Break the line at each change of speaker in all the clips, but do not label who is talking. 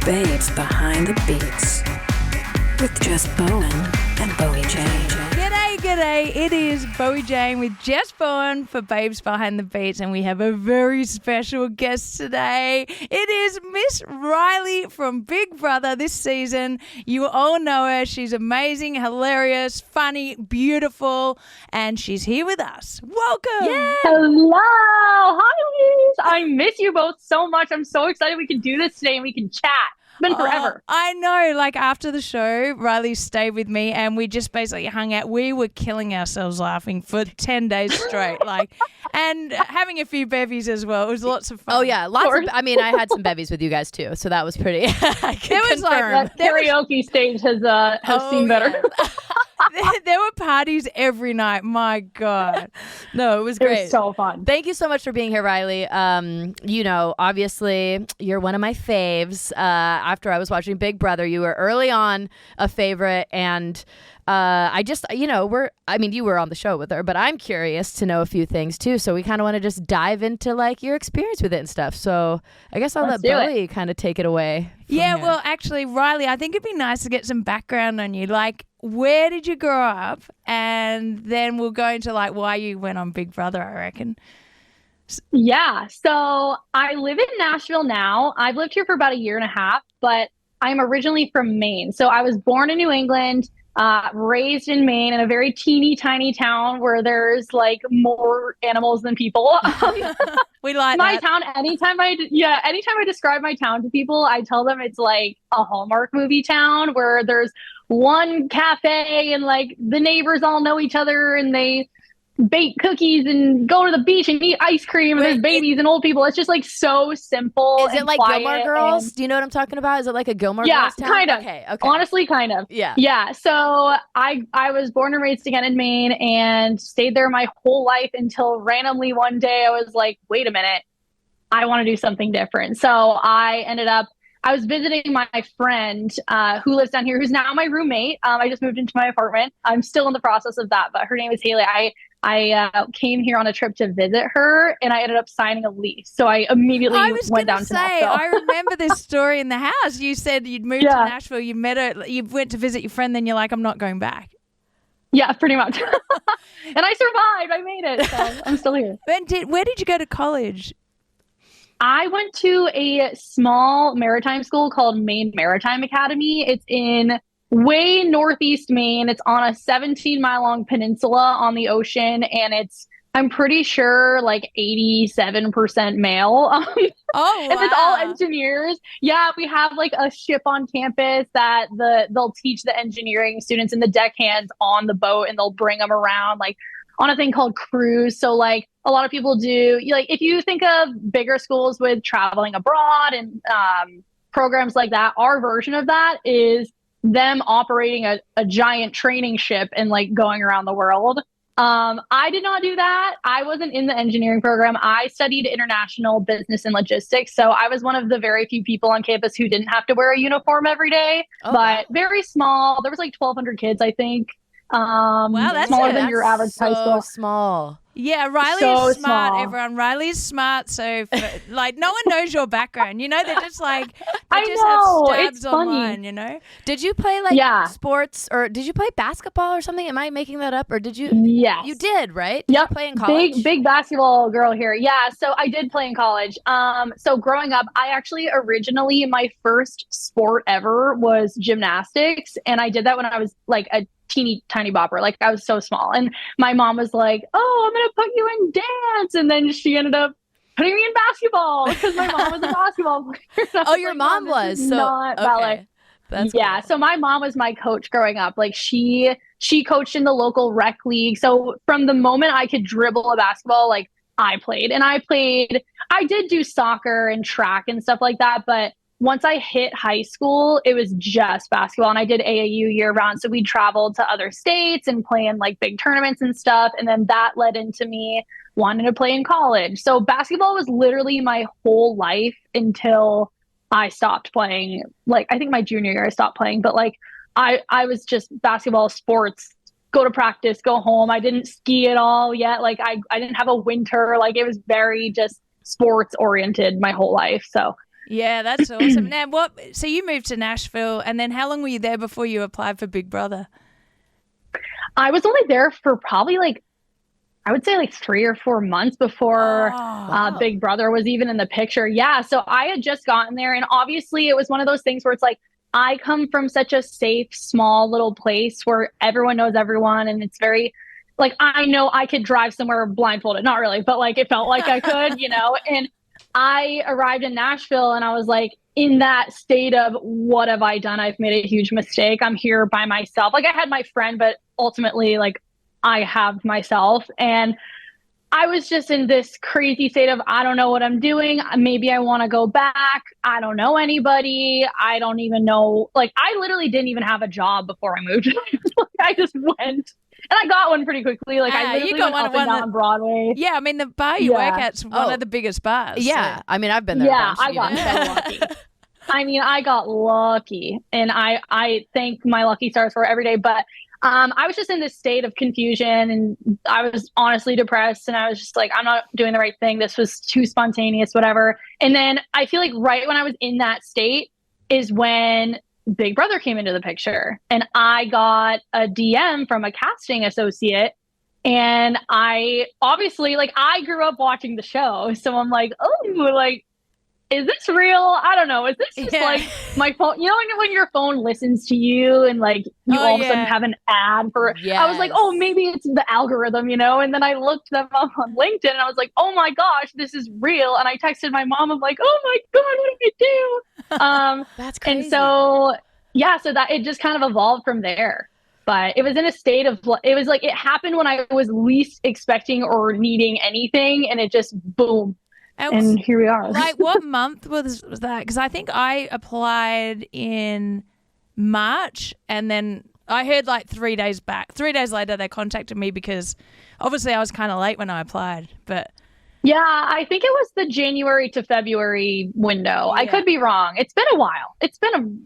Babes Behind the Beats with Jess Bowen and Bowie Jane.
G'day. It is Bowie Jane with Jess Bowen for Babes Behind the Beats, and we have a very special guest today. It is Miss Reilly from Big Brother this season. You all know her. She's amazing, hilarious, funny, beautiful, and she's here with us. Welcome.
Yay. Hello. Hi, Liz. I miss you both so much. I'm so excited we can do this today and we can chat. It's been forever.
I know. Like after the show, Reilly stayed with me and we just basically hung out. We were killing ourselves laughing for 10 days straight, and having a few bevies as well. It was lots of fun.
Oh yeah, I mean, I had some bevies with you guys too, so that was pretty. I can
was like
confirm.
That karaoke stage has seen better.
There were parties every night. My God.
No, it was great.
It was so fun.
Thank you so much for being here, Reilly. Obviously, you're one of my faves. After I was watching Big Brother, you were early on a favorite, and you were on the show with her, but I'm curious to know a few things too. So we kind of want to just dive into your experience with it and stuff. So I guess I'll let Bowie kind of take it away.
Yeah, well, actually, Reilly, I think it'd be nice to get some background on you. Where did you grow up? And then we'll go into why you went on Big Brother, I reckon.
Yeah, so I live in Nashville now. I've lived here for about a year and a half, but I'm originally from Maine. So I was born in New England, raised in Maine in a very teeny tiny town where there's more animals than people.
We like
my
that.
town. Anytime I describe my town to people, I tell them it's like a Hallmark movie town where there's one cafe and the neighbors all know each other and they bake cookies and go to the beach and eat ice cream and there's babies and old people. It's just so simple.
Is it like Gilmore Girls? Do you know what I'm talking about? Is it like a Gilmore Girls town?
Kind of.
Okay.
Honestly, kind of. Yeah. So I was born and raised again in Maine and stayed there my whole life until randomly one day I was like, wait a minute, I want to do something different. So I was visiting my friend who lives down here, who's now my roommate. I just moved into my apartment. I'm still in the process of that, but her name is Haley. I came here on a trip to visit her, and I ended up signing a lease. So I immediately went down to Nashville.
I remember this story in the house. You said you'd moved to Nashville. You met her. You went to visit your friend. Then you're like, I'm not going back.
Yeah, pretty much. And I survived. I made it. So I'm still here.
Where did you go to college?
I went to a small maritime school called Maine Maritime Academy. It's in way northeast Maine. It's on a 17-mile-long peninsula on the ocean, and I'm pretty sure 87% male.
Oh, wow.
And it's all engineers. Yeah, we have a ship on campus that they'll teach the engineering students and the deckhands on the boat, and they'll bring them around on a thing called cruise. So a lot of people do, if you think of bigger schools with traveling abroad and programs like that, our version of that is them operating a giant training ship and going around the world. I did not do that. I wasn't in the engineering program. I studied international business and logistics. So I was one of the very few people on campus who didn't have to wear a uniform every day, but very small. There was 1,200 kids, I think.
Wow, that's
smaller than your average high school.
Small.
Yeah, Reilly is smart, everyone. Reilly's smart, so no one knows your background. They're just
I
just
know.
have stabs
It's funny.
online,
Did you play sports, or did you play basketball or something? Am I making that up, or did you?
Yes.
You did, right? Did you play in college?
Big basketball girl here. Yeah, so I did play in college. So growing up, I actually originally, my first sport ever was gymnastics, and I did that when I was a teeny tiny bopper. I was so small, and my mom was like, oh, I'm gonna put you in dance, and then she ended up putting me in basketball because my mom was a basketball player.
Oh, your mom was
not ballet.
That's
cool. So my mom was my coach growing up. She coached in the local rec league. So from the moment I could dribble a basketball, I played. And I did do soccer and track and stuff like that, but once I hit high school, it was just basketball, and I did AAU year round. So we traveled to other states and play in big tournaments and stuff. And then that led into me wanting to play in college. So basketball was literally my whole life until I stopped playing. I think my junior year I stopped playing, but I was just basketball, sports, go to practice, go home. I didn't ski at all yet. I didn't have a winter. It was very just sports oriented my whole life. So
Yeah, that's awesome. Now, so you moved to Nashville, and then how long were you there before you applied for Big Brother?
I was only there for probably I would say 3 or 4 months before Big Brother was even in the picture. Yeah. So I had just gotten there, and obviously it was one of those things where it's like, I come from such a safe, small little place where everyone knows everyone. And it's very I know I could drive somewhere blindfolded. Not really, but it felt like I could, and I arrived in Nashville and I was in that state of, what have I done? I've made a huge mistake. I'm here by myself. I had my friend, but ultimately I have myself. And I was just in this crazy state of, I don't know what I'm doing. Maybe I want to go back. I don't know anybody. I don't even know. I literally didn't even have a job before I moved. I just went. And I got one pretty quickly. I literally went up and down Broadway.
Yeah, I mean, the bar you work at's one of the biggest bars.
Yeah,
so.
I mean, I've been there.
Yeah, I got so lucky. I mean, I got lucky, and I thank my lucky stars for it every day. But I was just in this state of confusion, and I was honestly depressed, and I was just I'm not doing the right thing. This was too spontaneous, whatever. And then I feel right when I was in that state is when Big Brother came into the picture, and I got a DM from a casting associate, and I obviously I grew up watching the show, so I'm is this real? I don't know. Is this just my phone? You know, when your phone listens to you and you all of a sudden have an ad for, I was oh, maybe it's the algorithm, And then I looked them up on LinkedIn and I was oh my gosh, this is real. And I texted my mom. I'm oh my God, what did I do?
That's crazy.
And so, so that it just kind of evolved from there. But it was in a state of, it was it happened when I was least expecting or needing anything. And it just boom. And here we are.
What month was that? Because I think I applied in March, and then I heard 3 days back. 3 days later, they contacted me because obviously I was kind of late when I applied. But
yeah, I think it was the January to February window. I could be wrong. It's been a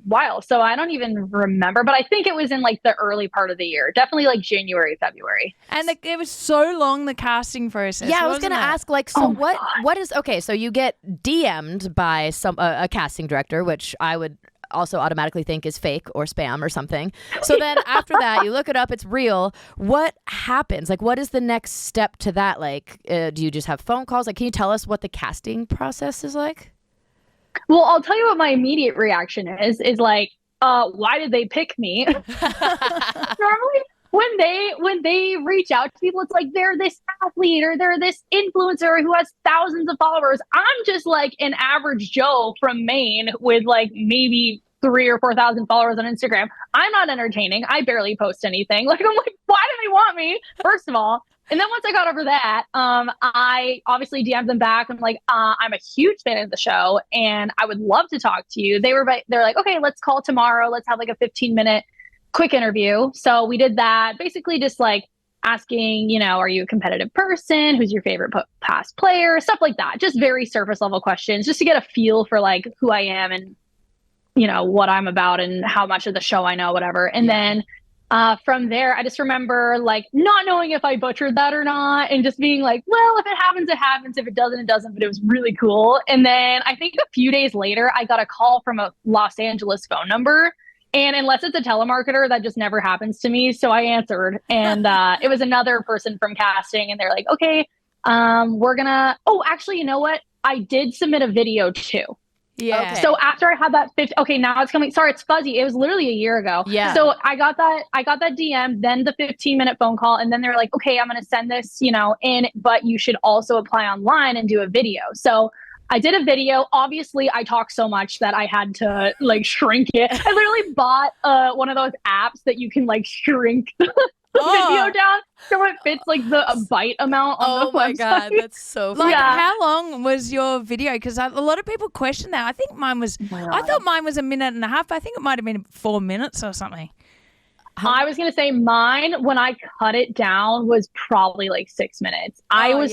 while. So I don't even remember. But I think it was in the early part of the year. Definitely January, February.
And it was so long, the casting process.
Yeah, I was going to ask, what is, okay, so you get DM'd by a casting director, which I would also automatically think is fake or spam or something. So then after that, you look it up, it's real. What happens? What is the next step to that? Do you just have phone calls? Can you tell us what the casting process is like?
Well, I'll tell you what my immediate reaction is why did they pick me? Normally when they reach out to people, it's they're this athlete or they're this influencer who has thousands of followers. I'm just an average Joe from Maine with maybe 3,000 or 4,000 followers on Instagram. I'm not entertaining. I barely post anything. I'm why do they want me? First of all. And then once I got over that, I obviously DM'd them back. I'm I'm a huge fan of the show and I would love to talk to you. They're okay, let's call tomorrow. Let's have a 15-minute quick interview. So we did that, basically just asking, are you a competitive person? Who's your favorite past player? Stuff like that. Just very surface level questions just to get a feel for who I am and, what I'm about and how much of the show I know, whatever. And then from there, I just remember not knowing if I butchered that or not and just being well, if it happens, it happens. If it doesn't, it doesn't. But it was really cool. And then I think a few days later, I got a call from a Los Angeles phone number. And unless it's a telemarketer, that just never happens to me. So I answered, and it was another person from casting, and they're okay, we're gonna. Oh, actually, you know what? I did submit a video too.
Yeah.
Okay. So after I had that okay, now it's coming. Sorry, it's fuzzy. It was literally a year ago.
Yeah.
So I got that DM, then the 15-minute phone call, and then they're okay, I'm gonna send this, in, but you should also apply online and do a video. So I did a video. Obviously, I talk so much that I had to shrink it. I literally bought one of those apps that you can shrink the video down so it fits the byte amount on the website.
Oh my God, that's so funny.
How long was your video? Because a lot of people question that. I think mine was, I thought mine was a minute and a half. I think it might have been 4 minutes or something.
I was going to say mine, when I cut it down, was probably 6 minutes. I was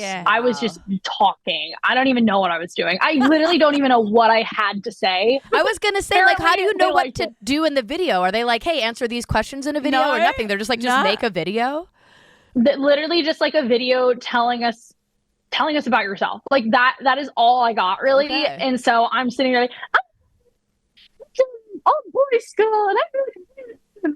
just talking. I don't even know what I was doing. I literally don't even know what I had to say.
I was going to say, how do you know what to do in the video? Are they hey, answer these questions in a video or nothing? They're just just make a video?
Literally just a video telling us telling us about yourself. Like that is all I got really.
Okay.
And so I'm sitting there like, I'm all boys school and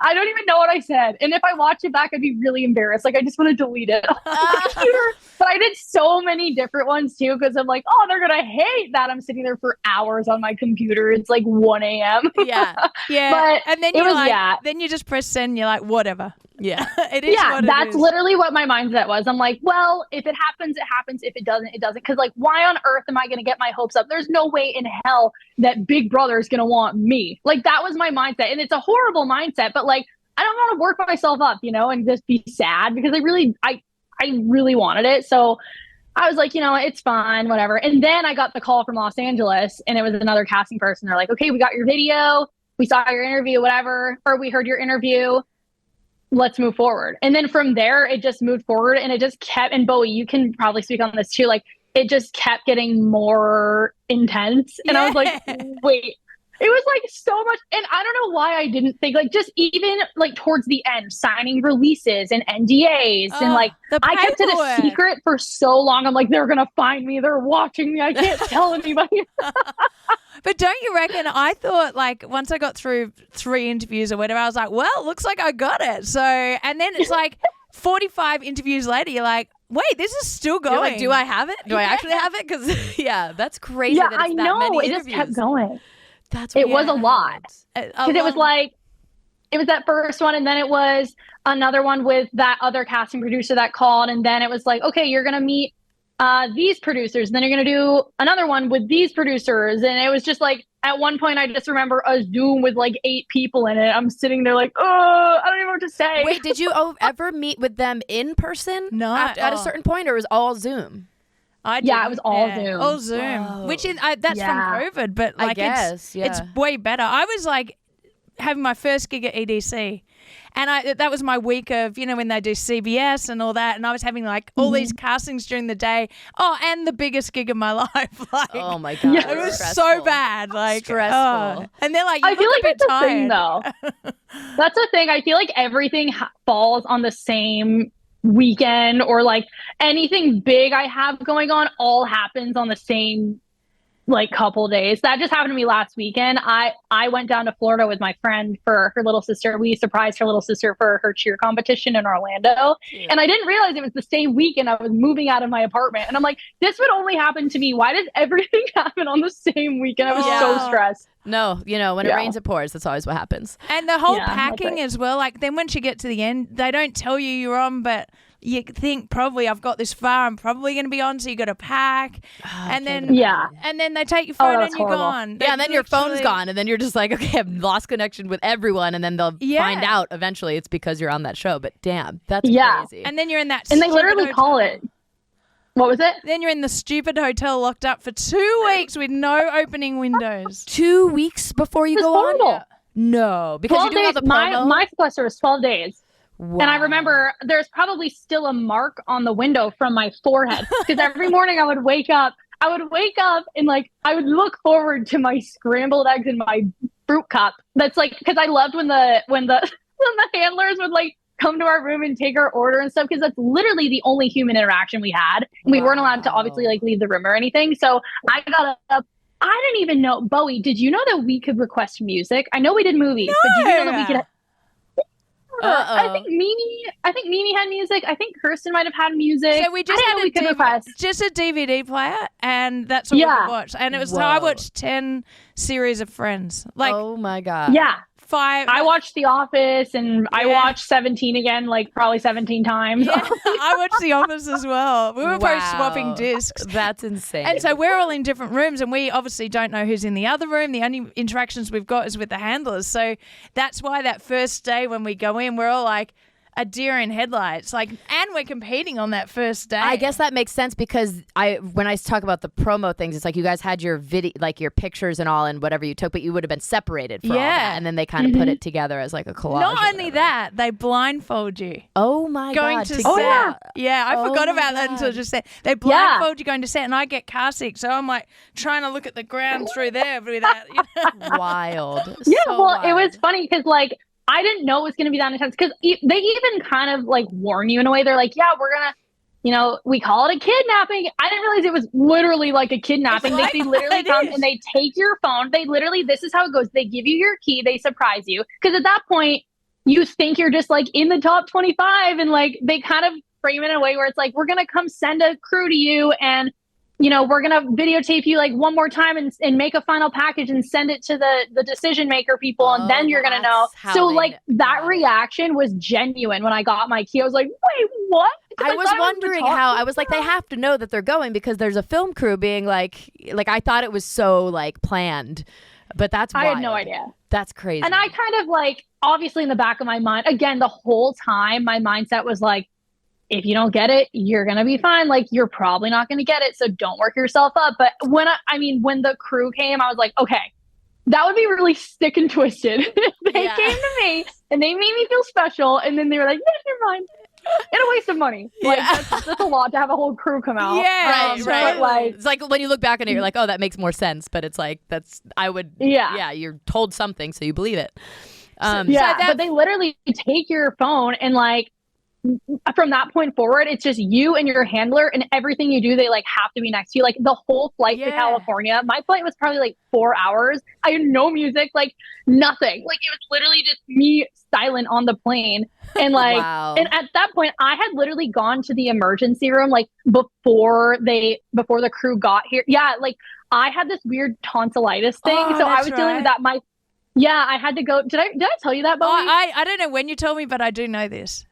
I don't even know what I said. And if I watch it back, I'd be really embarrassed. Like, I just want to delete it on the computer. But I did so many different ones too, because I'm like, oh, they're going to hate that I'm sitting there for hours on my computer. It's like 1 a.m.
Yeah.
But
and then
it
you're
was,
like, then you just press send and you're like, whatever.
Yeah.
It is what it
that's
is.
literally what my mindset was. I'm like, well, if it happens, it happens. If it doesn't, it doesn't. Because like, why on earth am I going to get my hopes up? There's no way in hell that Big Brother is going to want me. Like, that was my mindset. And it's a horrible mindset, but like, I don't want to work myself up, and just be sad, because I really wanted it. So I was like, it's fine, whatever. And then I got the call from Los Angeles, and it was another casting person. They're like, okay, we got your video. We saw your interview, whatever, or we heard your interview. Let's move forward. And then from there, it just moved forward, and it just kept, and Bowie, you can probably speak on this too. Like, it just kept getting more intense. And I was like, wait, it was like so much. And I don't know why I didn't think, like, just even like towards the end, signing releases and NDAs. And like, I kept it a secret for so long. I'm like, they're going to find me. They're watching me. I can't tell anybody.
But don't you reckon, I thought, like, once I got through 3 interviews or whatever, I was like, well, looks like I got it. So, and then it's like 45 interviews later, you're like, wait, this is still going.
You're like, do I have it? Do I actually have it? Because, that's crazy.
Yeah,
that it's
I
that
know.
many
It
interviews.
just kept going.
That's
It was a lot. Because it was like, it was that first one, and then it was another one with that other casting producer that called, and then it was like, okay, you're going to meet these producers, and then you're going to do another one with these producers. And it was just like, at one point, I just remember a Zoom with like 8 people in it. I'm sitting there like, oh, I don't even know what to say.
Wait, did you ever meet with them in person?
No.
At a certain point, or was all Zoom?
It was all Zoom.
All Zoom.
Whoa.
Which is, that's from COVID, but like,
I guess,
it's way better. I was like having my first gig at EDC, and that was my week of, when they do CBS and all that, and I was having like all these castings during the day. Oh, and the biggest gig of my life. Like,
Oh my god,
Yeah.
it was
stressful.
so bad. Like,
Stressful.
and they're like, you
I feel
look
like
a bit
that's the
tired.
thing, though. That's the thing. I feel like everything falls on the same weekend, or like anything big I have going on all happens on the same like couple days. That just happened to me last weekend. I went down to Florida with my friend for her little sister. We surprised her little sister for her cheer competition in Orlando.
Yeah.
And I didn't realize it was the same weekend I was moving out of my apartment. And I'm like, this would only happen to me. Why does everything happen on the same weekend? I was so stressed.
No, when it rains, it pours. That's always what happens.
And the whole
Yeah, that's
packing
right.
as well. Like, then once you get to the end, they don't tell you you're on, but you think probably I've got this far, I'm probably going to be on, so you got to pack. And then
Yeah.
and then they take your phone
that's
and you're
horrible.
gone.
Yeah, and then your phone's
Literally-
gone, and then you're just like, okay, I've lost connection with everyone, and then they'll find out eventually it's because you're on that show. But damn, that's crazy.
And then you're in that
And they
stupid
literally
hotel.
call it. What was it?
Then you're in the stupid hotel locked up for 2 weeks with no opening windows.
2 weeks before you
It was
go on?
horrible.
No, because
12
you do all
days.
the promo.
My sequester was 12 days.
Wow.
And I remember there's probably still a mark on the window from my forehead, because every morning I would wake up and like I would look forward to my scrambled eggs and my fruit cup. That's like, because I loved when the when the handlers would like come to our room and take our order and stuff, because that's literally the only human interaction we had. We weren't allowed to obviously like leave the room or anything. So I got up. I didn't even know. Bowie, did you know that we could request music? I know we did movies, but did you know that we could? I think Mimi had music. I think Kirsten might have had music.
So we just
I
had
didn't know we could request.
just a DVD player, and that's all we
Yeah.
could watch. And it was so I
Whoa.
watched 10 series of Friends. Like
oh my god.
Yeah.
5.
I watched The Office, and I
Yeah.
watched 17 again, like probably 17 times.
Yeah, I watched The Office as well. We were both
Wow.
swapping discs.
That's insane.
And so we're all in different rooms, and we obviously don't know who's in the other room. The only interactions we've got is with the handlers. So that's why that first day when we go in, we're all like a deer in headlights. Like, and we're competing on that first day.
I guess that makes sense, because when I talk about the promo things, it's like you guys had your video, like your pictures and all, and whatever you took, but you would have been separated for all that, and then they kind of put it together as like a collage.
Not
or
only
whatever.
that, they blindfold you.
Oh my
Going
god!
to
to
set.
yeah.
Yeah, I
Oh
forgot
my
about that until
God.
just then. They blindfold you going to set, and I get car sick, so I'm like trying to look at the ground through there with that.
Wild.
Yeah,
So
well, it was
wild.
funny because like I didn't know it was going to be that intense, because they even kind of like warn you in a way. They're like, yeah, we're gonna we call it a kidnapping. I didn't realize it was literally like a kidnapping. They literally come and they take your phone. This is how it goes. They give you your key. They surprise you. Because at that point, you think you're just like in the top 25. And like, they kind of frame it in a way where it's like, we're going to come send a crew to you. And, we're going to videotape you like one more time and make a final package and send it to the decision maker people. And then you're going to know. So like that reaction was genuine when I got my key. I was like, wait, what?
I was wondering how. I was like, they have to know that they're going because there's a film crew being like I thought it was so like planned, but that's wild.
I had no idea.
That's crazy.
And I kind of like, obviously in the back of my mind, again, the whole time my mindset was like, if you don't get it, you're going to be fine. Like, you're probably not going to get it. So don't work yourself up. But when when the crew came, I was like, okay, that would be really sick and twisted. They came to me and they made me feel special. And then they were like, yeah, you're fine. And a waste of money. Like, that's a lot to have a whole crew come out.
Yeah, right.
Like,
it's like when you look back on it, you're like, oh, that makes more sense. But it's like, you're told something, so you believe it.
But they literally take your phone and like, from that point forward, it's just you and your handler, and everything you do, they like have to be next to you. Like the whole flight to California, my flight was probably like 4 hours. I had no music, like nothing. Like it was literally just me silent on the plane. And like, and at that point, I had literally gone to the emergency room like before the crew got here. Yeah, like I had this weird tonsillitis thing, so I was dealing with that. I had to go. Did I tell you that, Bowie?
I don't know when you told me, but I do know this.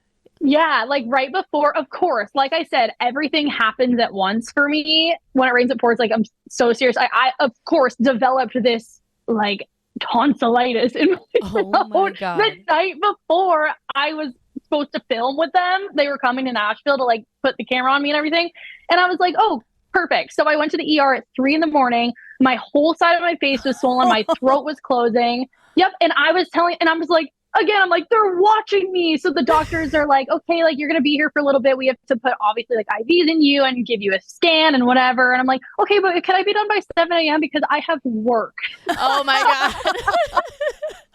Yeah, like right before, of course, like I said, everything happens at once for me. When it rains, it pours. Like I'm so serious. I of course developed this like tonsillitis in my throat the night before I was supposed to film with them. They were coming to Nashville to like put the camera on me and everything. And I was like, oh, perfect. So I went to the ER at 3 a.m. My whole side of my face was swollen. My throat was closing. Yep. And I was like, again, I'm like, they're watching me. So the doctors are like, okay, like you're going to be here for a little bit. We have to put obviously like IVs in you and give you a scan and whatever. And I'm like, okay, but can I be done by 7 a.m. because I have work?
Oh my God.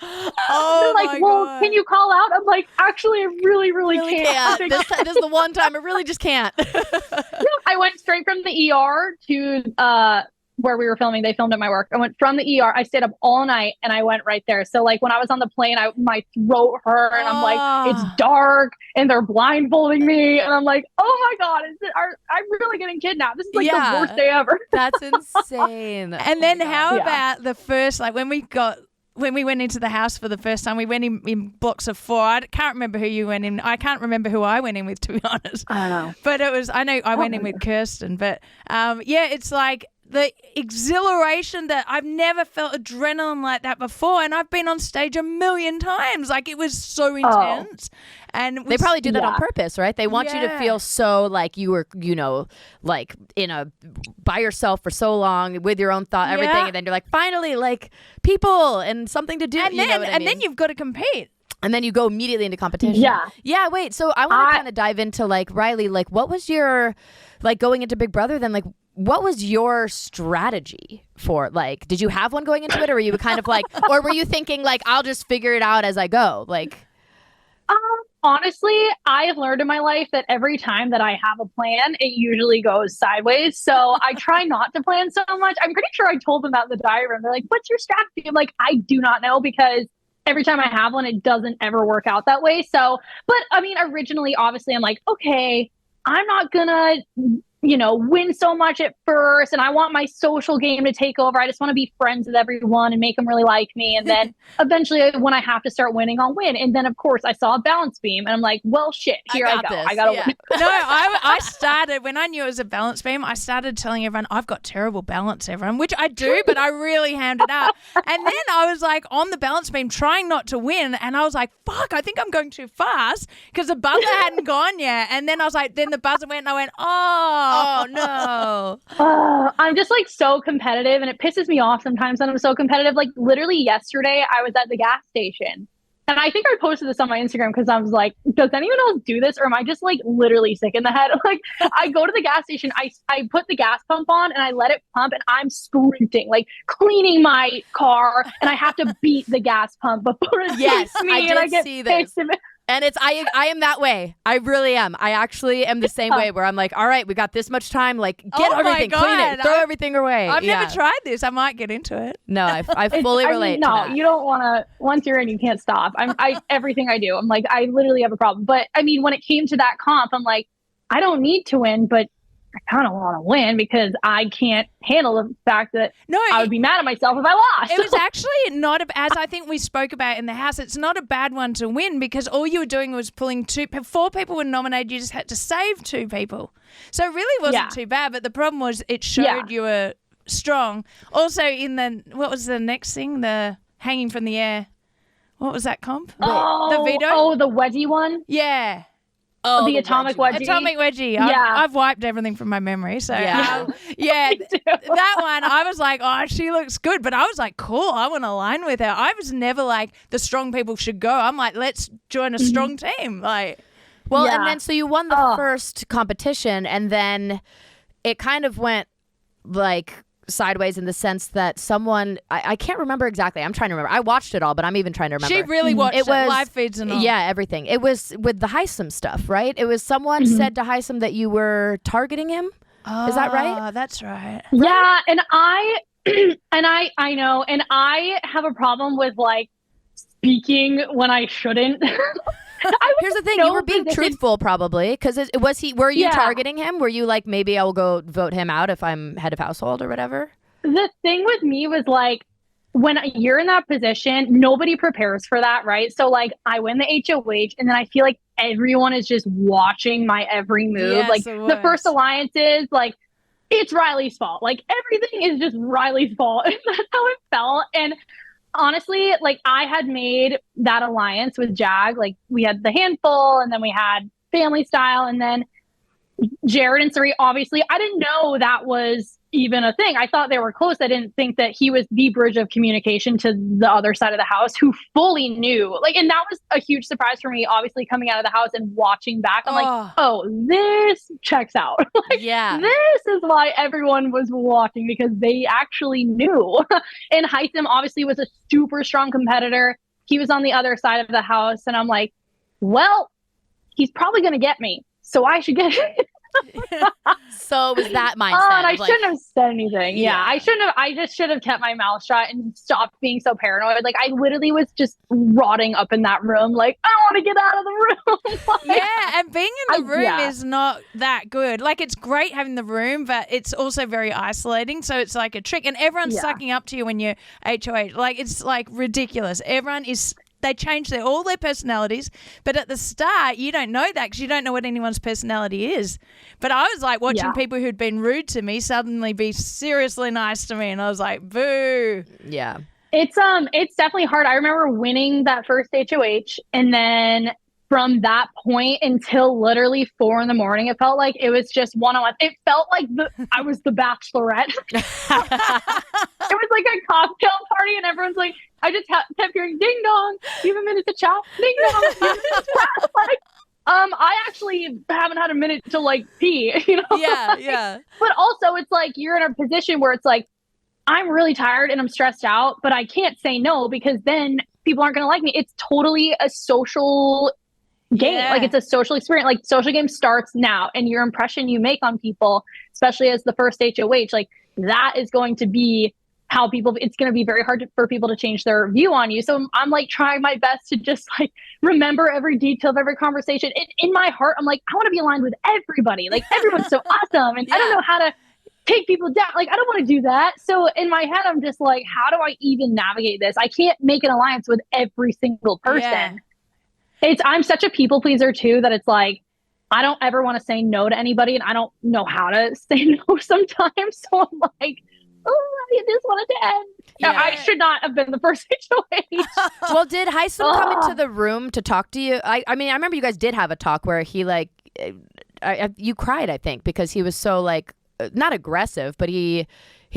They're like, well, can you call out? I'm like, actually, I really can't.
This is the one time I really just can't.
I went straight from the ER to where we were filming. They filmed at my work. I went from the ER. I stayed up all night and I went right there. So like when I was on the plane, my throat hurt and I'm like, it's dark and they're blindfolding me. And I'm like, oh my God, I'm really getting kidnapped. This is like the worst day ever.
That's insane.
And then how about the first, like when we went into the house for the first time, we went in blocks of 4. I can't remember who you went in. I can't remember who I went in with, to be honest.
I don't know.
But I went in with Kirsten. But it's like the exhilaration that I've never felt adrenaline like that before. And I've been on stage a million times. Like it was so intense. And
they probably do that on purpose, right? They want you to feel so like you were, like by yourself for so long with your own thought, everything. And then you're like, finally, like people and something to do.
And then you've got to compete.
And then you go immediately into competition. Yeah, wait. So I want to kind of dive into like, Reilly, like what was your, like going into Big Brother then, like what was your strategy for, like, did you have one going into it, or were you kind of like, or were you thinking like, I'll just figure it out as I go? Like,
honestly, I have learned in my life that every time that I have a plan, it usually goes sideways. So I try not to plan so much. I'm pretty sure I told them about the diary room. They're like, what's your strategy? I'm like, I do not know, because every time I have one, it doesn't ever work out that way. So, but I mean, originally, obviously, I'm like, okay, I'm not gonna, win so much at first. And I want my social game to take over. I just want to be friends with everyone and make them really like me. And then eventually when I have to start winning, I'll win. And then of course I saw a balance beam and I'm like, well, shit, here I go. I gotta win.
No, I started, when I knew it was a balance beam, I started telling everyone, I've got terrible balance, everyone, which I do, but I really hammed it up. And then I was like on the balance beam trying not to win. And I was like, fuck, I think I'm going too fast, because the buzzer hadn't gone yet. And then I was like, then the buzzer went and I went, oh no.
I'm just like so competitive, and it pisses me off sometimes that I'm so competitive. Like literally yesterday I was at the gas station, and I think I posted this on my Instagram because I was like, does anyone else do this, or am I just like literally sick in the head? Like I go to the gas station, I put the gas pump on and I let it pump, and I'm sprinting, like cleaning my car, and I have to beat the gas pump before it takes me.
I did
and I get
see this. And I am that way. I really am. I actually am the same way where I'm like, all right, we got this much time. Like, get everything, clean it, throw everything away.
I've never tried this. I might get into it.
No, I fully relate to that.
You don't want to, once you're in, you can't stop. Everything I do, I'm like, I literally have a problem. But I mean, when it came to that comp, I'm like, I don't need to win, but I kind of want to win because I can't handle the fact that I would be mad at myself if I lost.
It was actually not, as I think we spoke about in the house, it's not a bad one to win because all you were doing was pulling 4 people were nominated. You just had to save 2 people. So it really wasn't too bad. But the problem was it showed you were strong. Also what was the next thing? The hanging from the air. What was that comp? The veto?
Oh, the wedgie one?
Yeah.
Oh, the atomic wedgie.
Atomic wedgie.
Yeah.
I've wiped everything from my memory. So, that one, I was like, oh, she looks good. But I was like, cool, I want to align with her. I was never like, the strong people should go. I'm like, let's join a strong team. Like,
well, and then so you won the first competition, and then it kind of went like sideways in the sense that someone I can't remember exactly. I'm trying to remember. I watched it all, but I'm even trying to remember.
She really watched it, live feeds and all.
Yeah, everything. It was with the Heisem stuff, right? It was someone said to Heisem that you were targeting him. Is that right?
That's right.
Yeah, and I know, and I have a problem with like speaking when I shouldn't.
Here's the thing: you were being truthful, probably, because were you targeting him? Were you like, maybe I will go vote him out if I'm head of household or whatever?
The thing with me was like, when you're in that position, nobody prepares for that, right? So like, I win the HOH, and then I feel like everyone is just watching my every move.
Yes,
like the first alliance is like, it's Reilly's fault. Like everything is just Reilly's fault. And that's how it felt. And honestly, like I had made that alliance with Jag. Like we had the handful, and then we had family style, and then Jared and Sari. Obviously, I didn't know that was even a thing. I thought they were close. I didn't think that he was the bridge of communication to the other side of the house who fully knew. Like, and that was a huge surprise for me, obviously coming out of the house and watching back. I'm like, oh, this checks out. Like, this is why everyone was walking, because they actually knew. And Heisem obviously was a super strong competitor. He was on the other side of the house. And I'm like, well, he's probably going to get me, so I should get it.
So it was that mindset.
And I shouldn't have said anything. Yeah, I shouldn't have. I just should have kept my mouth shut and stopped being so paranoid. Like I literally was just rotting up in that room. Like I want to get out of the room. Like,
and being in the room is not that good. Like it's great having the room, but it's also very isolating. So it's like a trick, and everyone's sucking up to you when you're HOH. Like it's like ridiculous. Everyone is. They change all their personalities, but at the start you don't know that because you don't know what anyone's personality is. But I was like watching people who'd been rude to me suddenly be seriously nice to me, and I was like, boo.
Yeah,
it's definitely hard. I remember winning that first HOH, and then from that point until literally 4 a.m, it felt like it was just one-on-one. It felt like I was the Bachelorette. It was like a cocktail party, and everyone's like, I just kept hearing ding dong. You have a minute to chat. Ding dong. You have a minute to chat. Like, I actually haven't had a minute to like pee. You know?
Yeah.
But also, it's like you're in a position where it's like, I'm really tired and I'm stressed out, but I can't say no because then people aren't going to like me. It's totally a social game. Like it's a social experience. Like social game starts now, and your impression you make on people, especially as the first HOH, like that is going to be how people, it's going to be very hard for people to change their view on you. So I'm like trying my best to just like remember every detail of every conversation. In my heart, I'm like, I want to be aligned with everybody. Like everyone's so awesome. And I don't know how to take people down. Like, I don't want to do that. So in my head, I'm just like, how do I even navigate this? I can't make an alliance with every single person. I'm such a people pleaser too, that it's like, I don't ever want to say no to anybody, and I don't know how to say no sometimes. So I'm like, oh, I just wanted to end. Yeah. I should not have been the first HOH.
Well, did Heisem come into the room to talk to you? I mean, I remember you guys did have a talk where he like, you cried, I think, because he was so like, not aggressive, but he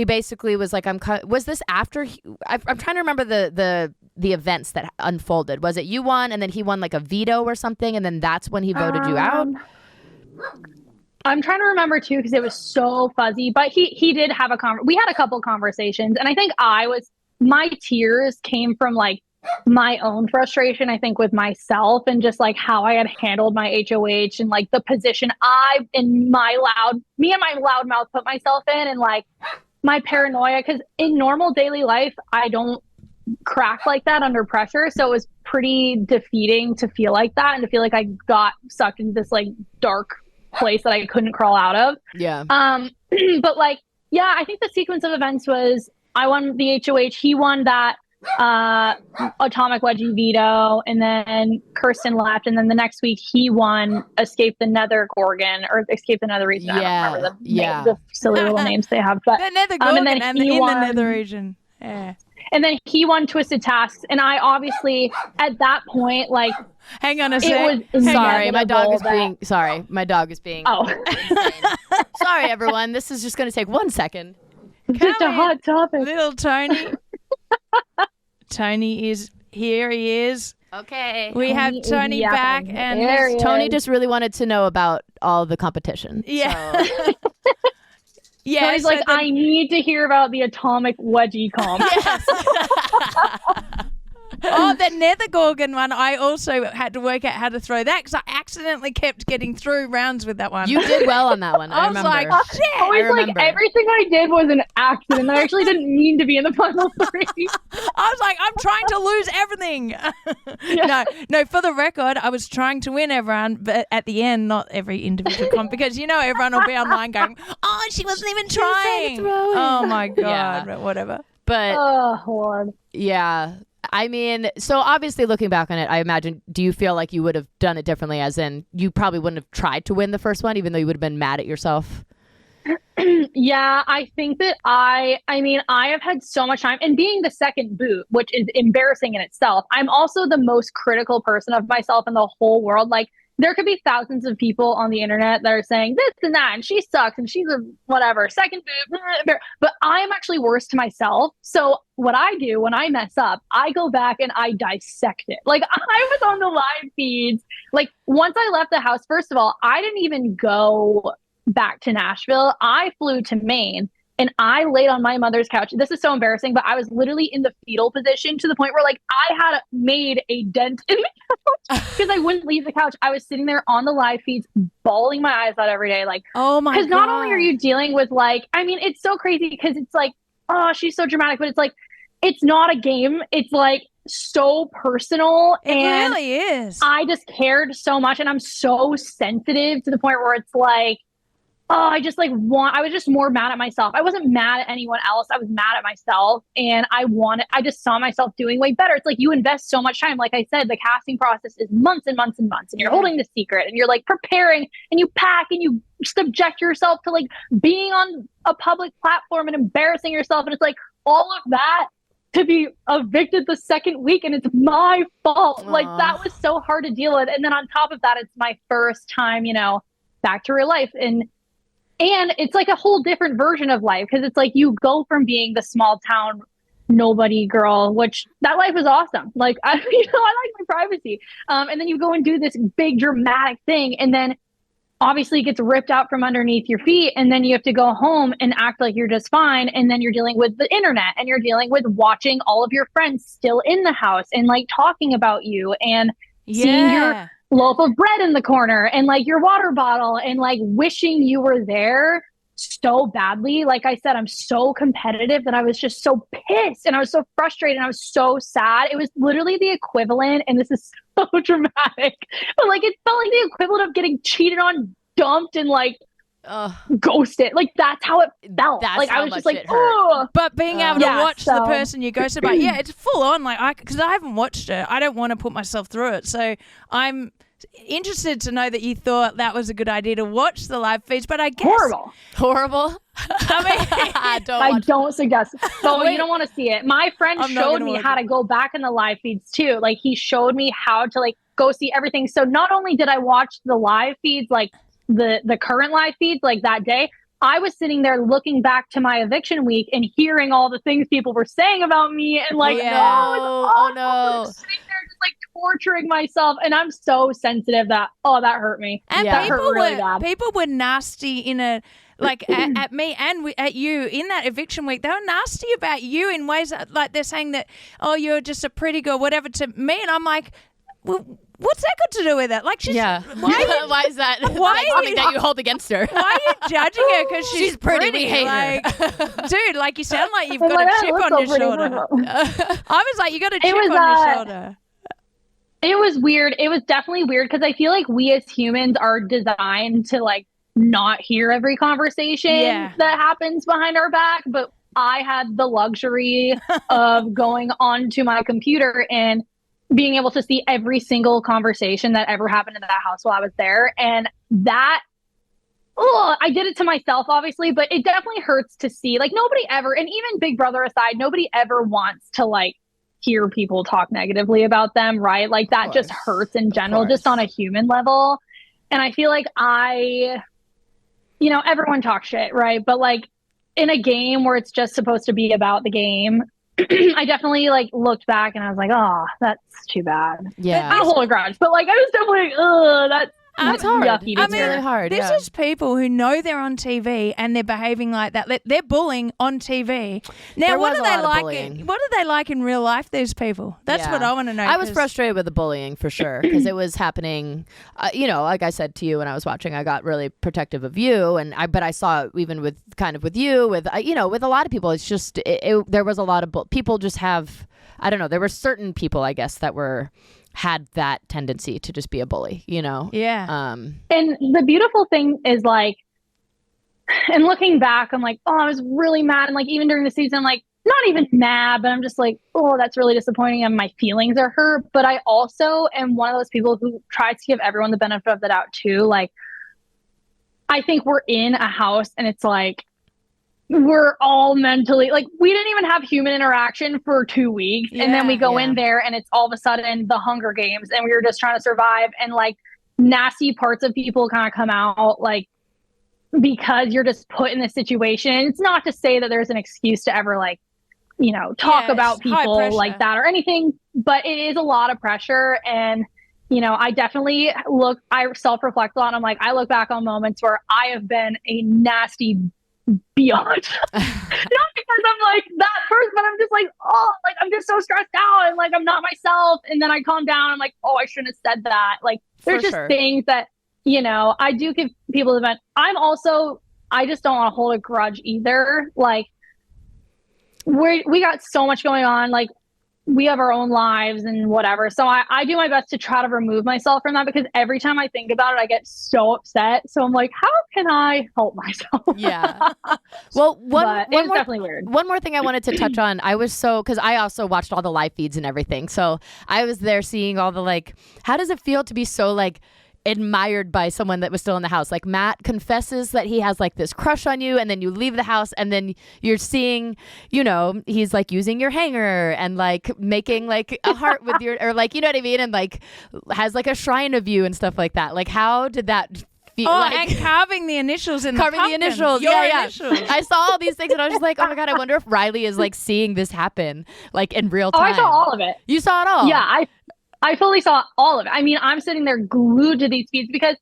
basically was like, was this after? I'm trying to remember the events that unfolded. Was it you won and then he won like a veto or something, and then that's when he voted you out?
I'm trying to remember too, because it was so fuzzy, but he did have we had a couple conversations, and I think my tears came from like my own frustration, I think, with myself and just like how I had handled my HOH and like the position me and my loud mouth put myself in, and like my paranoia. Because in normal daily life, I don't crack like that under pressure. So it was pretty defeating to feel like that and to feel like I got sucked into this like dark place that I couldn't crawl out of.
Yeah.
But like, yeah, I think the sequence of events was I won the HOH. He won that atomic wedgie veto, and then Kirsten left, and then the next week he won Escape the Nether Gorgon or Escape the Nether Region. I don't remember the silly little names they have, but
The Nether Gorgon
and then
and
he
in
won,
the Nether region. Yeah.
and then he won Twisted Tasks, and I obviously at that point like
Hang on a
it
sec.
was
Sorry, my dog is
inevitable
being. Sorry, my dog is being.
Oh,
Sorry, everyone. This is just going to take 1 second.
just a hot topic.
Little Tony. Tony is here. He is.
Okay.
We have
Tony is
Tony back,
yapping.
and
There he
Tony
is.
just really wanted to know about all the competition.
yeah,
So.
yeah.
Tony's
so
like,
the-
I need to hear about the atomic wedgie comp.
Oh, the Nether Gorgon one. I also had to work out how to throw that because I accidentally kept getting through rounds with that one.
You did well on that one. I
was
remember.
like, shit.
Always like
remember.
everything I did was an accident. I actually didn't mean to be in the final three.
I was like, I'm trying to lose everything. No. For the record, I was trying to win everyone, but at the end, not every individual comp, because everyone will be online going, "Oh, she wasn't even trying."
throw it.
Oh my god!
Yeah.
But whatever.
But
Oh, Lord.
yeah, I mean, so obviously looking back on it, I imagine, do you feel like you would have done it differently? As in, you probably wouldn't have tried to win the first one, even though you would have been mad at yourself.
Yeah, I think that I have had so much time, and being the second boot, which is embarrassing in itself, I'm also the most critical person of myself in the whole world. Like, there could be thousands of people on the internet that are saying this and that, and she sucks, and she's a whatever, second boot, but I'm actually worse to myself. So what I do when I mess up, I go back and I dissect it. Like, I was on the live feeds. Like, once I left the house, first of all, I didn't even go back to Nashville. I flew to Maine and I laid on my mother's couch. This is so embarrassing, but I was literally in the fetal position to the point where like I had made a dent in the couch because I wouldn't leave the couch. I was sitting there on the live feeds, bawling my eyes out every day. Like,
Oh my god!
because not only are you dealing with like, I mean, it's so crazy because it's like, oh, she's so dramatic, but it's like, it's not a game. It's like so personal.
It
and
really is.
I just cared so much, and I'm so sensitive to the point where it's like, oh, I was just more mad at myself. I wasn't mad at anyone else. I was mad at myself, and I just saw myself doing way better. It's like you invest so much time. Like I said, the casting process is months and months and months, and you're holding the secret, and you're like preparing, and you pack, and you subject yourself to like being on a public platform and embarrassing yourself. And it's like all of that to be evicted the second week, and it's my fault. Like, that was so hard to deal with. And then on top of that, it's my first time, back to real life. And it's like a whole different version of life, because it's like you go from being the small town nobody girl, which that life is awesome. Like, I like my privacy. And then you go and do this big dramatic thing, and then obviously it gets ripped out from underneath your feet, and then you have to go home and act like you're just fine. And then you're dealing with the internet, and you're dealing with watching all of your friends still in the house and like talking about you and seeing your loaf of bread in the corner and like your water bottle and like wishing you were there so badly. Like I said, I'm so competitive that I was just so pissed, and I was so frustrated, and I was so sad. It was literally the equivalent, and this is so dramatic, but like it felt like the equivalent of getting cheated on, dumped, and like ghosted. Like, that's how it felt.
That's
like
how
I was
much
just like,
it hurt.
oh.
But being able to watch the
so-
person you ghosted by, yeah, it's full on. Like, because I haven't watched it, I don't want to put myself through it. So I'm interested to know that you thought that was a good idea to watch the live feeds. But I guess
Horrible.
I mean,
I don't suggest it. Oh,
Wait.
you don't want to see it. My friend
I'm not
showed
gonna
me
watch
how
it.
to go back in the live feeds too. Like, he showed me how to like go see everything. So not only did I watch the live feeds, like the current live feeds, like that day, I was sitting there looking back to my eviction week and hearing all the things people were saying about me, and like,
Yeah.
oh, it's
Oh,
awful.
no.
Just sitting there just like torturing myself. And I'm so sensitive that that hurt me.
and
Yeah.
That hurt really bad.
people were nasty in a like at me and at you in that eviction week. They were nasty about you in ways that, like, they're saying that, oh, you're just a pretty girl, whatever, to me. And I'm like, well, what's that got to do with it? Like, she's
Why is that?
Why
something that you hold against her?
why are you judging her because she's
pretty? We hate
like,
her.
dude, like, you sound like you've got a chip on your shoulder. I was like, you got a chip on your shoulder.
It was weird. It was definitely weird because I feel like we as humans are designed to like not hear every conversation that happens behind our back. But I had the luxury of going onto my computer and being able to see every single conversation that ever happened in that house while I was there. And that, I did it to myself, obviously, but it definitely hurts to see. Like, nobody ever, and even Big Brother aside, nobody ever wants to like hear people talk negatively about them, right? Like, that just hurts in general, just on a human level. And I feel like everyone talks shit, right? But like in a game where it's just supposed to be about the game, I definitely like looked back and I was like, oh, that's too bad.
Yeah.
I don't hold a grudge, but like I was definitely like, that's
hard.
yucky to hear.
Really hard.
This is people who know they're on TV and they're behaving like that. They're bullying on TV. Now, what are they like? What are they like in real life? These people. That's what I want to know.
I was frustrated with the bullying for sure because it was happening. Like I said to you when I was watching, I got really protective of you, but I saw it even with you, with a lot of people. It's just there was a lot of people just have. I don't know. There were certain people, I guess, that had that tendency to just be a bully,
Yeah.
And the beautiful thing is like, and looking back, I'm like, oh, I was really mad. And like, even during the season, like, not even mad, but I'm just like, oh, that's really disappointing. And my feelings are hurt. But I also am one of those people who tries to give everyone the benefit of the doubt too. Like, I think we're in a house and it's like, we're all mentally like, we didn't even have human interaction for 2 weeks. And then we go in there and it's all of a sudden the Hunger Games and we were just trying to survive. And like nasty parts of people kind of come out, like, because you're just put in this situation. It's not to say that there's an excuse to ever like, talk about people like that or anything, but it is a lot of pressure. And, I definitely I self-reflect a lot. I'm like, I look back on moments where I have been a nasty beyond not because I'm like that person, but I'm just like, oh, like I'm just so stressed out and like I'm not myself, and then I calm down. I'm like, oh, I shouldn't have said that. Like there's just things that I do give people the vent. I just don't want to hold a grudge either. Like we got so much going on, like we have our own lives and whatever. So I do my best to try to remove myself from that, because every time I think about it, I get so upset. So I'm like, how can I help myself?
Yeah. Well,
it's definitely weird.
One more thing I wanted to touch on. Because I also watched all the live feeds and everything. So I was there seeing all the, like, how does it feel to be so like admired by someone that was still in the house? Like Matt confesses that he has like this crush on you, and then you leave the house and then you're seeing, he's like using your hanger and like making like a heart with your, or like, you know what I mean? And like has like a shrine of you and stuff like that. Like how did that feel?
And carving the initials in
carving the initials.
Your
yeah.
initials.
I saw all these things and I was just like, oh my God, I wonder if Reilly is like seeing this happen like in real time.
Oh, I saw all of it.
You saw it all?
Yeah, I fully saw all of it. I mean, I'm sitting there glued to these feeds because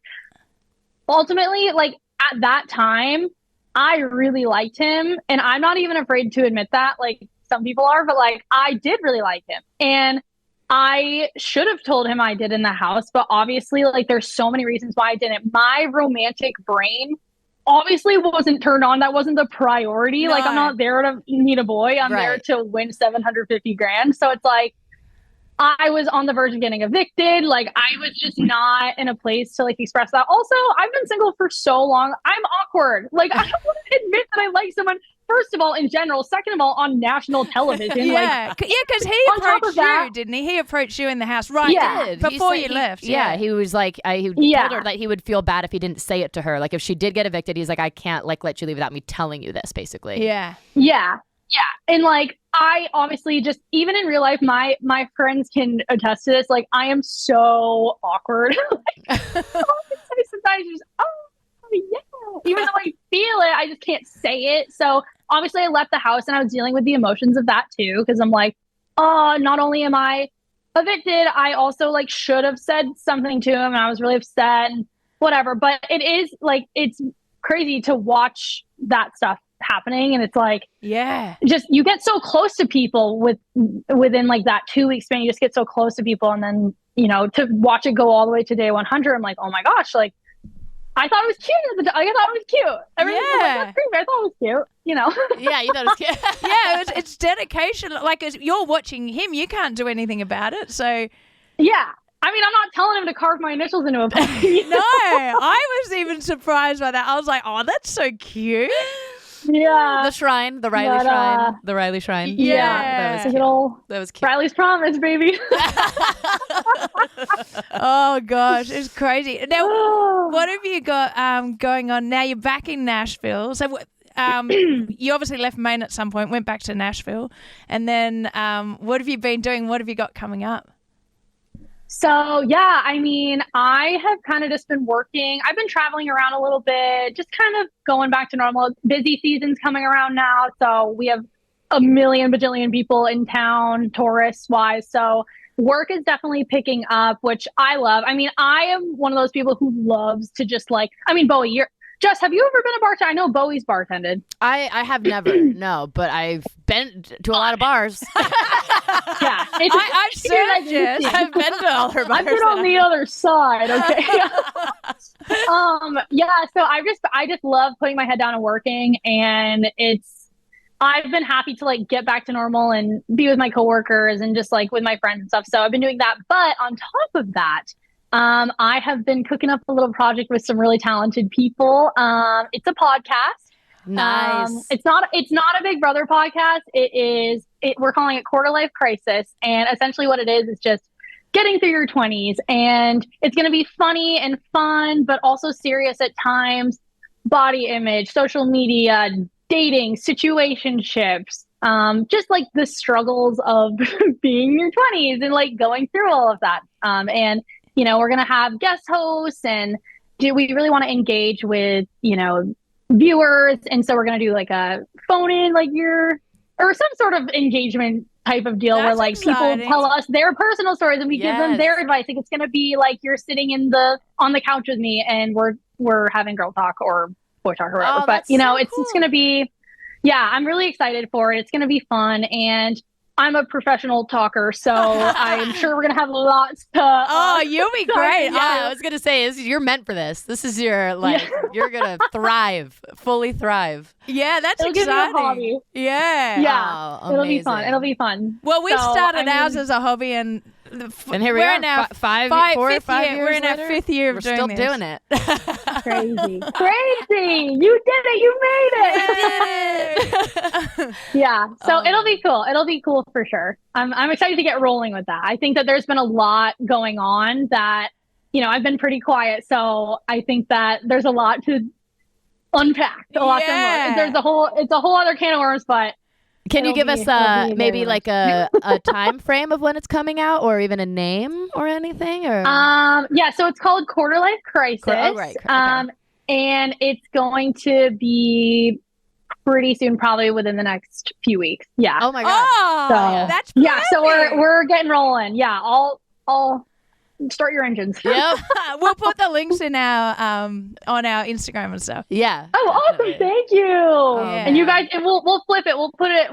ultimately, like at that time, I really liked him. And I'm not even afraid to admit that. Like some people are, but like I did really like him. And I should have told him I did in the house. But obviously, like there's so many reasons why I didn't. My romantic brain obviously wasn't turned on. That wasn't the priority. No. Like I'm not there to meet a boy. I'm there to win $750,000. So it's like, I was on the verge of getting evicted. Like I was just not in a place to like express that. Also, I've been single for so long. I'm awkward. Like I don't want to admit that I like someone. First of all, in general. Second of all, on national television.
Yeah, because he approached you, didn't he? He approached you in the house, right?
Yeah,
before you left.
Yeah, he was like, he told her that he would feel bad if he didn't say it to her. Like if she did get evicted, he's like, I can't like let you leave without me telling you this, basically.
Yeah.
And like, I obviously just, even in real life, my friends can attest to this. Like, I am so awkward. Sometimes just, oh, yeah. Even though I feel it, I just can't say it. So obviously I left the house and I was dealing with the emotions of that too. Cause I'm like, oh, not only am I evicted, I also like should have said something to him and I was really upset and whatever. But it is like, it's crazy to watch that stuff happening. And it's like, just you get so close to people within like that 2 week span. You just get so close to people, and then to watch it go all the way to day 100. I'm like, oh my gosh, like I thought it was cute. I thought it was cute. Everything was like, that's creepy. I thought it was cute.
Yeah, you thought it was cute.
Yeah, it's dedication. Like you're watching him, you can't do anything about it. So
yeah. I mean, I'm not telling him to carve my initials into a puppy.
No, I was even surprised by that. I was like, oh, that's so cute.
Yeah.
The shrine, the Reilly shrine. The Reilly shrine.
Yeah.
That was cute.
Reilly's promise, baby.
Oh, gosh. It's crazy. Now, what have you got going on now? You're back in Nashville. So you obviously left Maine at some point, went back to Nashville. And then what have you been doing? What have you got coming up?
So, yeah, I mean, I have kind of just been working. I've been traveling around a little bit, just kind of going back to normal. Busy season's coming around now. So we have a million bajillion people in town, tourist wise. So work is definitely picking up, which I love. I mean, I am one of those people who loves to just Bowie, Jess, have you ever been a bartender? I know Bowie's bartended.
I have never, no, but I've been to a lot of bars.
Yeah.
I've served it.
I've been to all her bars.
I've been on the other side, okay? Yeah, so I just love putting my head down and working, and I've been happy to like get back to normal and be with my coworkers and just like with my friends and stuff. So I've been doing that. But on top of that, I have been cooking up a little project with some really talented people. It's a podcast.
Nice.
It's not a Big Brother podcast. We're calling it Quarter Life Crisis. And essentially what it is just getting through your 20s. And it's going to be funny and fun, but also serious at times. Body image, social media, dating, situationships, just like the struggles of being in your 20s and like going through all of that. And we're going to have guest hosts, and we really want to engage with, viewers. And so we're going to do like a phone in or some sort of engagement type of deal. That's where like exciting. People tell us their personal stories and we give them their advice. Like it's going to be like you're sitting on the couch with me and we're having girl talk or boy talk or whatever. But it's going to be, I'm really excited for it. It's going to be fun. And I'm a professional talker, so I'm sure we're going to have lots to...
you'll be great.
Yeah, I was going to say, you're meant for this. This is your, you're going to thrive, fully thrive.
Yeah, that's
exciting.
Give me a
hobby.
Yeah.
Yeah,
it'll be fun. It'll be fun.
Well, we started ours as a hobby, and
here we are in our 5 years
we're in our
later.
5th year of
we're
doing
still
this.
doing it.
Crazy. You did it. You made it. Yeah. So it'll be cool. It'll be cool for sure. I'm excited to get rolling with that. I think that there's been a lot going on that, I've been pretty quiet. So I think that there's a lot to unpack. A lot to unload. It's a whole other can of worms, but
can you give us maybe like a time frame of when it's coming out, or even a name or anything? Or
so it's called Quarter Life Crisis.
Right. Okay.
And it's going to be pretty soon, probably within the next few weeks. Yeah.
Oh my god.
That's perfect.
Yeah. So we're getting rolling. Yeah. I'll start your engines.
Yep.
We'll put the links in our on our Instagram and stuff.
Yeah.
Oh, awesome! Thank you.
Yeah.
And you guys, and we'll flip it. We'll put it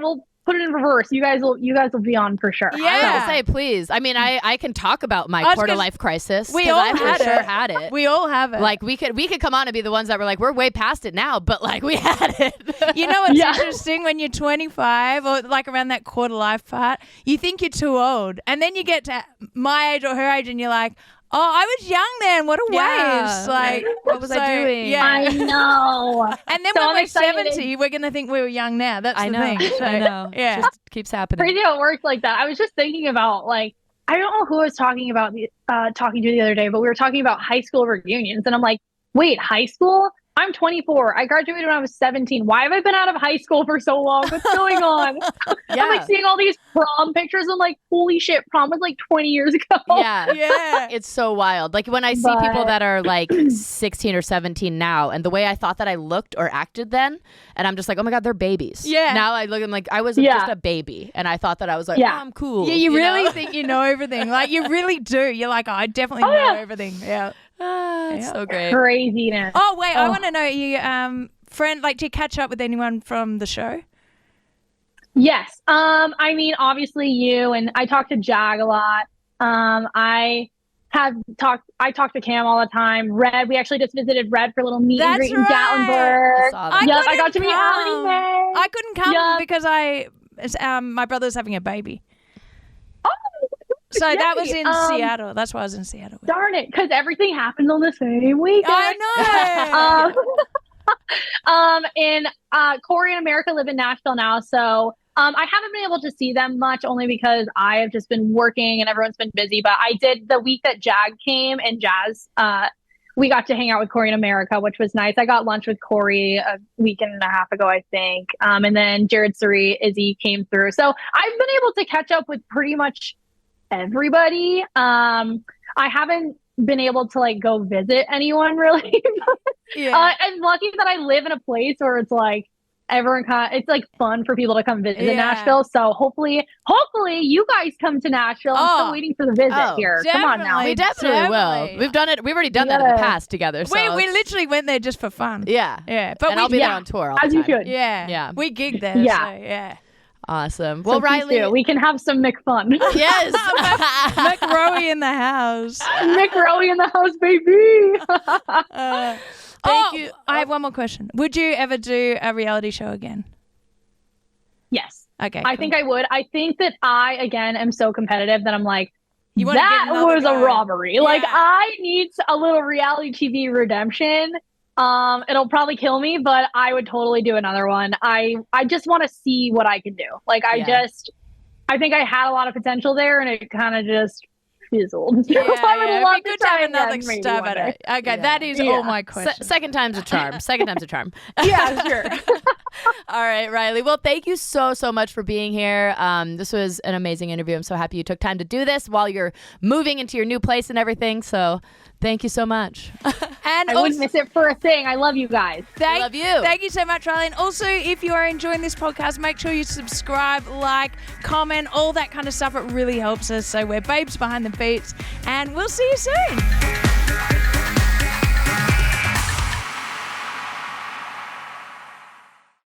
in reverse. You guys will be on for sure.
Yeah.
I was gonna say, please. I mean, I can talk about my quarter life crisis.
We all
I for sure had it.
We all have it.
Like we could come on and be the ones that were like, we're way past it now, but like we had it.
You know what's interesting? When you're 25 or like around that quarter life part, you think you're too old, and then you get to my age or her age, and you're like, oh, I was young then. What a waste. Like,
what was I doing?
Yeah.
I know.
And then
So
when
I'm
we're
excited.
70, we're going to think we were young now. That's
I
the
know.
thing. So,
I know.
Yeah.
It just keeps happening.
Crazy how it works like that. I was just thinking about I don't know who I was talking to the other day, but we were talking about high school reunions, and I'm like, wait, high school? I'm 24. I graduated when I was 17. Why have I been out of high school for so long? What's going on? I'm like seeing all these prom pictures. I'm like, holy shit, prom was like 20 years ago.
Yeah.
Yeah.
It's so wild. Like when I see people that are like 16 or 17 now, and the way I thought that I looked or acted then, and I'm just like, oh my God, they're babies.
Yeah.
Now I look at them like I was just a baby, and I thought that I was like, oh, I'm cool.
Yeah, you really
know?
think you know everything. Like you really do. You're like, oh, I definitely know everything. Yeah.
It's so great.
Craziness.
Oh, wait, I want to know, you friend, like, do you catch up with anyone from the show?
Yes. I mean, obviously you, and I talk to Jag a lot. I talk to Cam all the time. Red, we actually just visited Red for a little meet and greet in Gatlinburg.
I
I got to meet Alan May.
I couldn't come because my brother's having a baby.
Oh,
So that was
yay.
in Seattle. That's why I was in Seattle.
Darn it, because everything happened on the same weekend.
I know.
And Corey and America live in Nashville now, so I haven't been able to see them much, only because I have just been working and everyone's been busy. But I did the week that Jag came and Jazz. We got to hang out with Corey in America, which was nice. I got lunch with Corey a week and a half ago, I think. And then Jared, Suri, Izzy came through. So I've been able to catch up with pretty much everybody. I haven't been able to like go visit anyone really.
Yeah.
I'm lucky that I live in a place where it's like everyone it's like fun for people to come visit Nashville. So hopefully you guys come to Nashville. I'm still waiting for the visit here. Come on now.
We definitely will. We've done it. We've already done that in the past together. So
we literally went there just for fun.
Yeah.
But
and I'll be there on tour all the
As
time.
you should.
Yeah. We gigged there.
Yeah.
So, yeah.
Awesome.
So
Well,
please
Reilly.
do. We can have some McFun.
Yes.
McRowie in the house.
McRowie in the house, baby.
Thank you. I have one more question. Would you ever do a reality show again?
Yes.
Okay.
I think I would. I think that I, again, am so competitive that I'm like,
You wanna
that
get another
was
go.
a robbery.
Yeah.
Like, I need a little reality TV redemption. It'll probably kill me, but I would totally do another one. I just want to see what I can do. Like, I think I had a lot of potential there, and it kind of just fizzled.
Yeah,
I would love
it'd be good
to try
to have another
again, maybe
stab
one
at it.
day.
Okay, that is all my questions.
Second time's a charm. Second time's a charm.
Yeah, sure.
All right, Reilly. Well, thank you so much for being here. This was an amazing interview. I'm so happy you took time to do this while you're moving into your new place and everything. So thank you so much.
And
I wouldn't miss it for a thing. I love you guys.
Love you.
Thank you so much, Reilly. And also, if you are enjoying this podcast, make sure you subscribe, like, comment, all that kind of stuff. It really helps us. So we're Babes Behind the Beats, and we'll see you soon.